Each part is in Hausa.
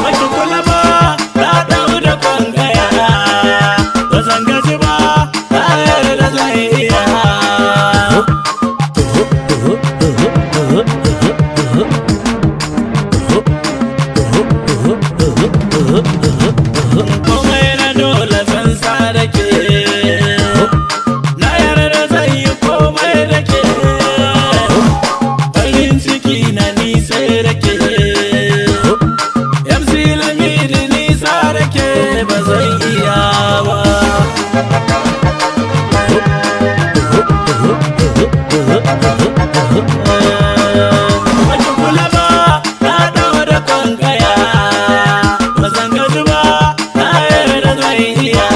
Baki kula ba na dau da kwangaya, ba zan gaji ba na yarda zan iya. Komai na dole zan sa da ke, na yarda zan yi komai da ke, farin ciki na ni sai da ke. MC Lamidi nisa da ke ba zan iya ba. Baki kula ba na dau da kwangaya, ba zan gaji ba na yarda zan iya.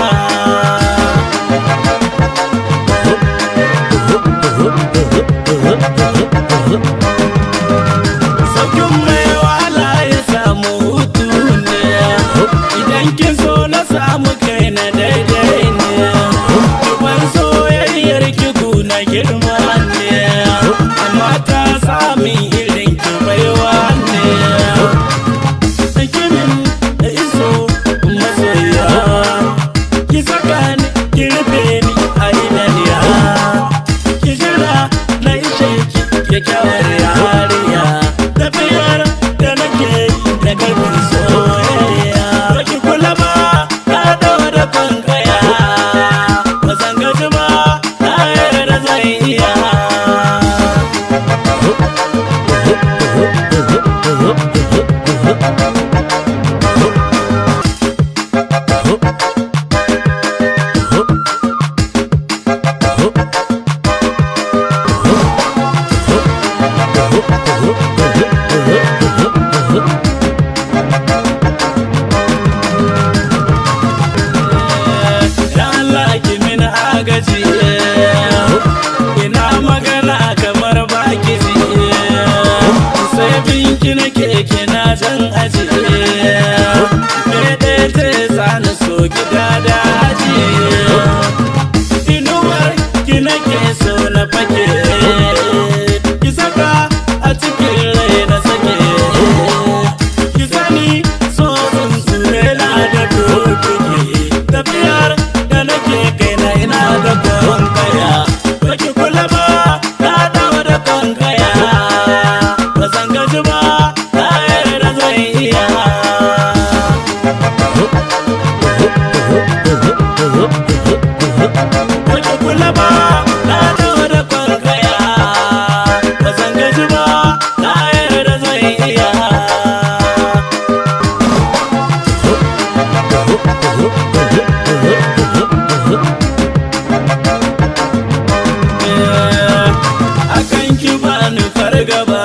Saukin mai wahala ya samu hutu ne, idan kin so na samu kai na daidai ne. Duban soyayyar kiku na girma ne, amma ta sami irin ki baiwa ne. Kimin da iso masoya, ki saka ni ki rufe ni a idaniya, ki jira na ishe ki kyakkyawar yariya. Tafiyar da nake yi da karfin soyayya, baki kula ba na dawo da kwangaya, ba zan gaji ba na yarda zan iya. Ya Allah ki min agaji, ina magana kamar baki ji, sai binki nake kina jan aji, me ɗaya ta sani so gida da aji, inuwar ki nake so na fake, ki saka a cikin rai na sake, ki sani so tsuntsu yana da dokoki. Tafiyar da nake kai na ina da kwangaya, baki kula ba na dawo da kwangaya, ba zan gaji ba na yarda zan iya. Baki kula ba na dawo da kwangaya, ba zan gaji ba na yarda zan iya. Akan ki bani fargaba,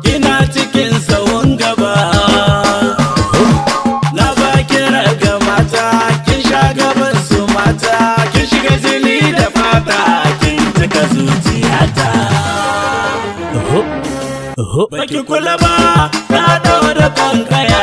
kina cikin sawun gaba, na baki raga mata, kin sha gaban su mata, kin shiga jini da fata, kin cika zuciyata. Baki kula ba na dawo da kwangaya,